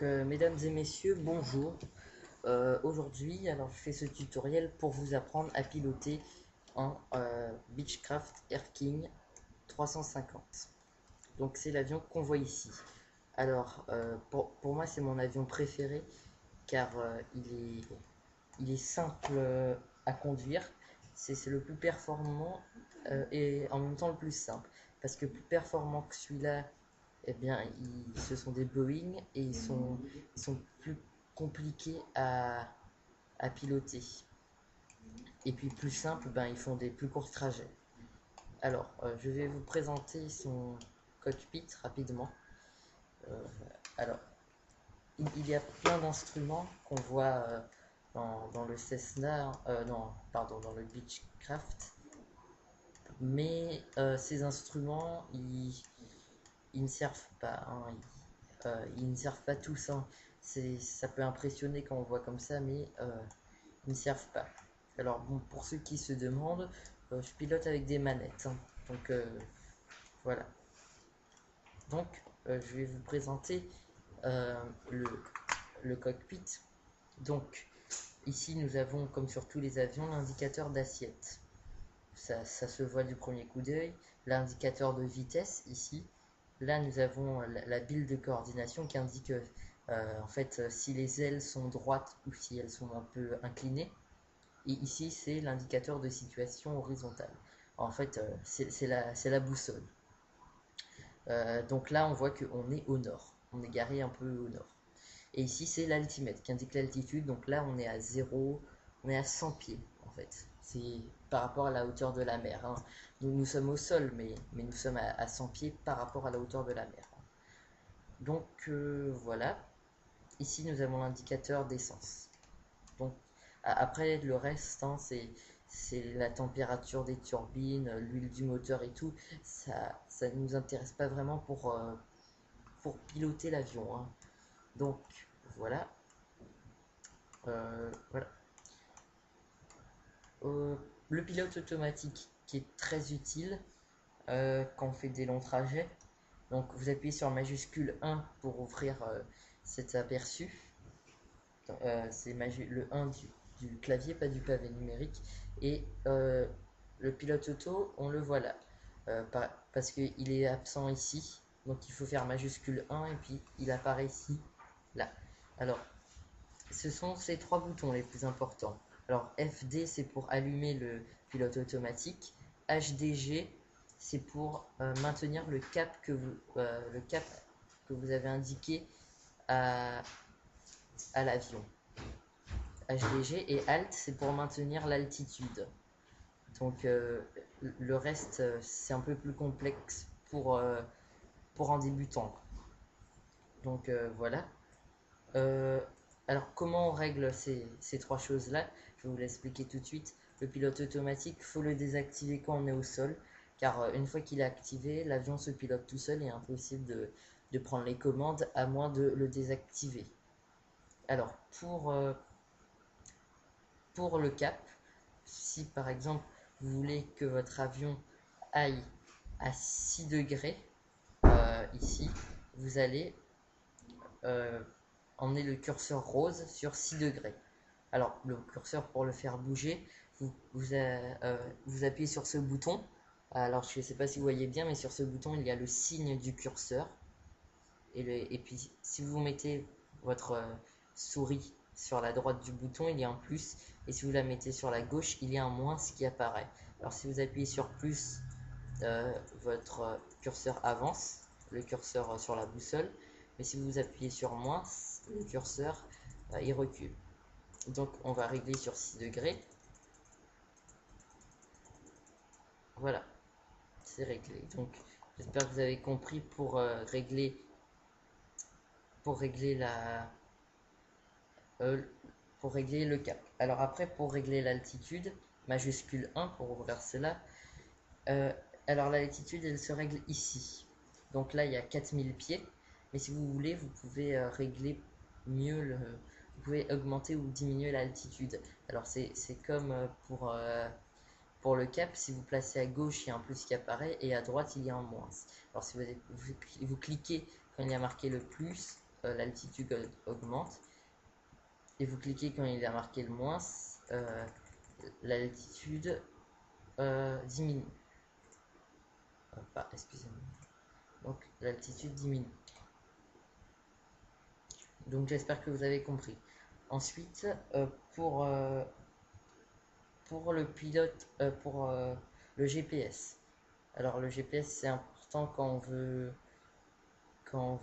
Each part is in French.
Mesdames et messieurs, bonjour. Aujourd'hui, alors je fais ce tutoriel pour vous apprendre à piloter un Beechcraft Air King 350. Donc c'est l'avion qu'on voit ici. Alors pour moi c'est mon avion préféré car il est simple à conduire. C'est le plus performant et en même temps le plus simple. Parce que plus performant que celui-là, eh bien, ce sont des Boeing et ils sont plus compliqués à piloter. Et puis plus simple, ben, ils font des plus courts trajets. Alors, je vais vous présenter son cockpit rapidement. Euh, alors, il y a plein d'instruments qu'on voit dans le Cessna, non, pardon, dans le Beechcraft. Mais ces instruments, ils ne servent pas, hein. Ils ne servent pas tous, hein. Ça peut impressionner quand on voit comme ça, mais ils ne servent pas. Alors bon, pour ceux qui se demandent, je pilote avec des manettes, hein. Donc voilà. Donc je vais vous présenter euh, le, le cockpit. Donc ici nous avons, comme sur tous les avions, l'indicateur d'assiette. Ça se voit du premier coup d'œil. L'indicateur de vitesse ici. Là, nous avons la bille de coordination qui indique en fait si les ailes sont droites ou si elles sont un peu inclinées. Et ici, c'est l'indicateur de situation horizontale. En fait, c'est la boussole. Donc là, on voit qu'on est au nord. On est garé un peu au nord. Et ici, c'est l'altimètre qui indique l'altitude. Donc là, on est à 0, on est à 100 pieds en fait. C'est par rapport à la hauteur de la mer, hein. Nous sommes au sol, mais nous sommes à 100 pieds par rapport à la hauteur de la mer. Donc voilà. Ici, nous avons l'indicateur d'essence. Donc après, le reste, hein, c'est la température des turbines, l'huile du moteur et tout. Ça ne nous intéresse pas vraiment pour piloter l'avion, hein. Donc voilà. Voilà. Le pilote automatique qui est très utile quand on fait des longs trajets. Donc vous appuyez sur majuscule 1 pour ouvrir cet aperçu. C'est le 1 du clavier, pas du pavé numérique. Et le pilote auto, on le voit là. Parce qu'il est absent ici. Donc il faut faire majuscule 1 et puis il apparaît ici, là. Alors, ce sont ces trois boutons les plus importants. Alors FD c'est pour allumer le pilote automatique. HDG c'est pour maintenir le cap que vous avez indiqué à, à l'avion. HDG et Alt c'est pour maintenir l'altitude. Donc le reste c'est un peu plus complexe pour un débutant. Donc voilà. Euh, alors, comment on règle ces trois choses-là? Je vais vous l'expliquer tout de suite. Le pilote automatique, il faut le désactiver quand on est au sol, car une fois qu'il est activé, l'avion se pilote tout seul et il est impossible de prendre les commandes à moins de le désactiver. Alors, pour le cap, si par exemple vous voulez que votre avion aille à 6 degrés, ici, vous allez euh, emmener le curseur rose sur 6 degrés. Alors, le curseur, pour le faire bouger, vous appuyez sur ce bouton. Alors, je ne sais pas si vous voyez bien, mais sur ce bouton, il y a le signe du curseur. Et puis, si vous mettez votre souris sur la droite du bouton, il y a un plus. Et si vous la mettez sur la gauche, il y a un moins qui apparaît. Alors, si vous appuyez sur plus, votre curseur avance, le curseur sur la boussole. Mais si vous appuyez sur moins, le curseur il recule. Donc on va régler sur 6 degrés. Voilà, c'est réglé. Donc j'espère que vous avez compris pour régler la pour régler le cap. Alors après pour régler l'altitude, majuscule 1 pour ouvrir cela. Euh, alors l'altitude elle se règle ici. Donc là il y a 4000 pieds. Mais si vous voulez, vous pouvez régler mieux vous pouvez augmenter ou diminuer l'altitude. Alors c'est comme pour le cap, si vous placez à gauche, il y a un plus qui apparaît et à droite, il y a un moins. Alors si vous cliquez quand il y a marqué le plus, l'altitude augmente. Et vous cliquez quand il a marqué le moins, l'altitude diminue. Excusez-moi. Donc l'altitude diminue. Donc j'espère que vous avez compris. Ensuite, pour le pilote, pour le GPS. Alors le GPS c'est important quand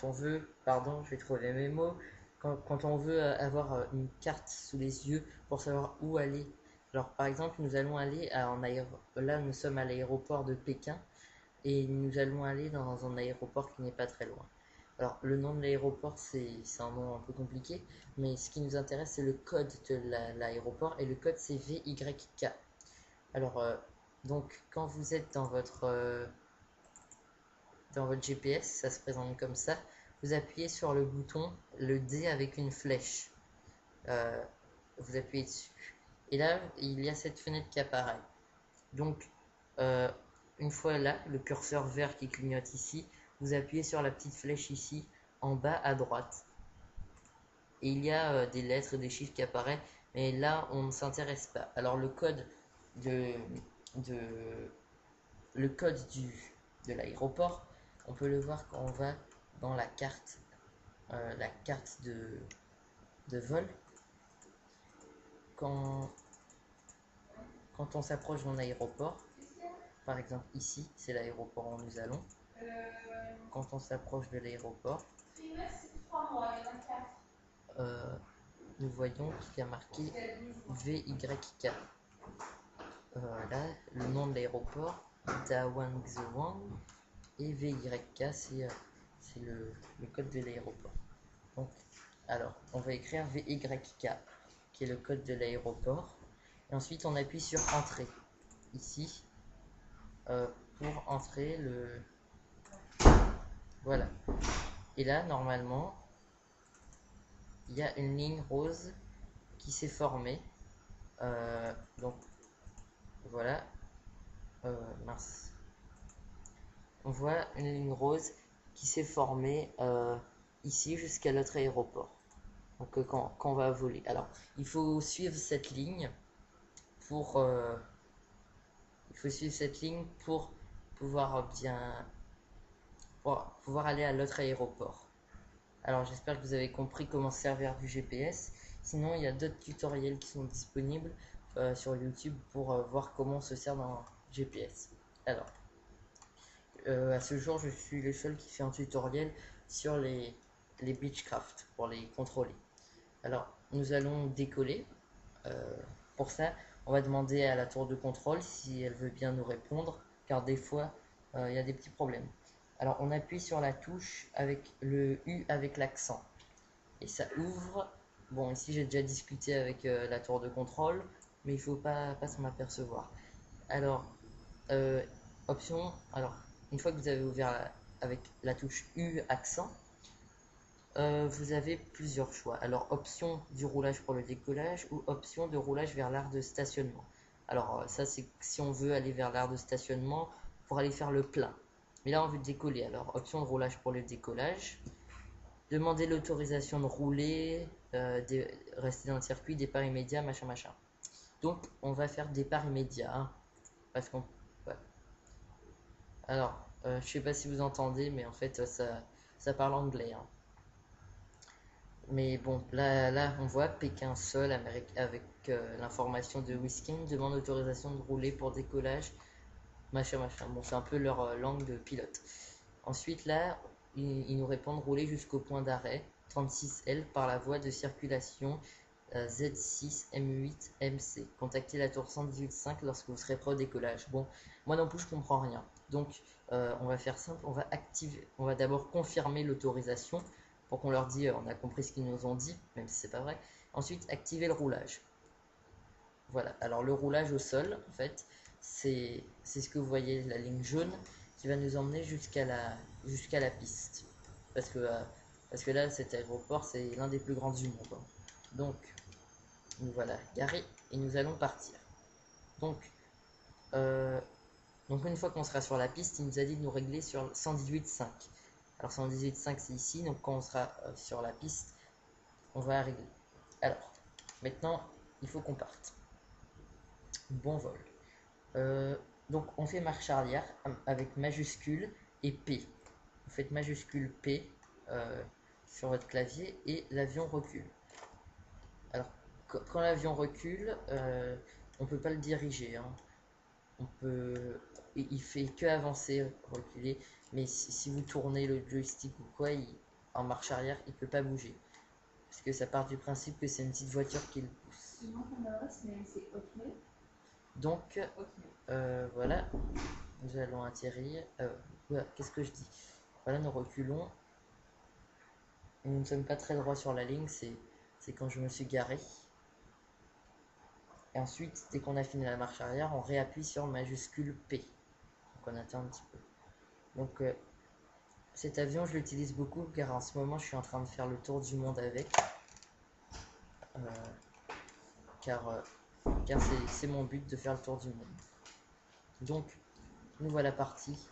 on veut, pardon, je vais trouver mes mots, quand on veut avoir une carte sous les yeux pour savoir où aller. Alors par exemple, nous allons aller là nous sommes à l'aéroport de Pékin et nous allons aller dans un aéroport qui n'est pas très loin. Alors le nom de l'aéroport c'est un nom un peu compliqué, mais ce qui nous intéresse c'est le code de l'aéroport et le code c'est VYK. Alors donc quand vous êtes dans votre GPS, ça se présente comme ça. Vous appuyez sur le bouton, le D avec une flèche. Vous appuyez dessus. Et là, il y a cette fenêtre qui apparaît. Donc, une fois là, le curseur vert qui clignote ici, vous appuyez sur la petite flèche ici, en bas à droite. Et il y a des lettres et des chiffres qui apparaissent, mais là, on ne s'intéresse pas. Alors, le code de l'aéroport, on peut le voir quand on va dans la carte de vol. Quand on s'approche d'un aéroport, par exemple ici, c'est l'aéroport où nous allons. Quand on s'approche de l'aéroport, nous voyons qu'il y a marqué VYK. Là, le nom de l'aéroport, Dawangzewang, et VYK, c'est le code de l'aéroport. Donc, alors, on va écrire VYK, qui est le code de l'aéroport. Et ensuite, on appuie sur Entrée, ici, pour entrer le... Voilà. Et là, normalement, il y a une ligne rose qui s'est formée. Donc, voilà. Mince. On voit une ligne rose qui s'est formée ici jusqu'à notre aéroport. Donc quand on va voler. Alors, il faut suivre cette ligne pour pouvoir pouvoir aller à l'autre aéroport. Alors j'espère que vous avez compris comment se servir du GPS. Sinon, il y a d'autres tutoriels qui sont disponibles sur YouTube pour voir comment on se sert d'un GPS. Alors, à ce jour, je suis le seul qui fait un tutoriel sur les Beechcraft pour les contrôler. Alors, nous allons décoller. Pour ça, on va demander à la tour de contrôle si elle veut bien nous répondre, car des fois, il y a des petits problèmes. Alors, on appuie sur la touche avec le U avec l'accent. Et ça ouvre. Bon, ici, j'ai déjà discuté avec la tour de contrôle, mais il ne faut pas s'en apercevoir. Alors, option. Alors, une fois que vous avez ouvert avec la touche U accent, vous avez plusieurs choix. Alors, option du roulage pour le décollage ou option de roulage vers l'aire de stationnement. Alors, ça, c'est si on veut aller vers l'aire de stationnement pour aller faire le plein. Mais là, on veut décoller. Alors, option de roulage pour le décollage. Demander l'autorisation de rouler, rester dans le circuit, départ immédiat, machin, machin. Donc, on va faire départ immédiat. Hein, parce qu'on... Ouais. Alors, je sais pas si vous entendez, mais en fait, ça parle anglais. Hein. Mais bon, là, on voit Pékin Sol avec l'information de Whisking demande autorisation de rouler pour décollage, machin, machin. Bon, c'est un peu leur langue de pilote. Ensuite, là, ils nous répondent rouler jusqu'au point d'arrêt 36L par la voie de circulation Z6M8MC. Contactez la tour 118.5 lorsque vous serez prêt au décollage. Bon, moi non plus, je comprends rien. Donc, on va faire simple, on va d'abord confirmer l'autorisation pour qu'on leur dise on a compris ce qu'ils nous ont dit, même si c'est pas vrai. Ensuite, activer le roulage. Voilà, alors le roulage au sol, en fait, c'est ce que vous voyez, la ligne jaune, qui va nous emmener jusqu'à la piste. Parce que là, cet aéroport, c'est l'un des plus grands du monde. Hein. Donc, nous voilà garés et nous allons partir. Donc une fois qu'on sera sur la piste, il nous a dit de nous régler sur 118.5. Alors 118.5 c'est ici, donc quand on sera sur la piste, on va arriver. Alors, maintenant, il faut qu'on parte. Bon vol. Donc on fait marche arrière avec majuscule et P. Vous faites majuscule P sur votre clavier et l'avion recule. Alors quand l'avion recule, on peut pas le diriger, hein. Il fait que avancer, reculer, mais si vous tournez le joystick ou quoi, en marche arrière, il peut pas bouger. Parce que ça part du principe que c'est une petite voiture qui le pousse. Donc, voilà, nous allons atterrir. Voilà, qu'est-ce que je dis? Voilà, nous reculons. Nous ne sommes pas très droits sur la ligne, c'est quand je me suis garé. Et ensuite, dès qu'on a fini la marche arrière, on réappuie sur majuscule P. Donc on attend un petit peu. Donc cet avion, je l'utilise beaucoup car en ce moment, je suis en train de faire le tour du monde avec. Car c'est mon but de faire le tour du monde. Donc, nous voilà partis.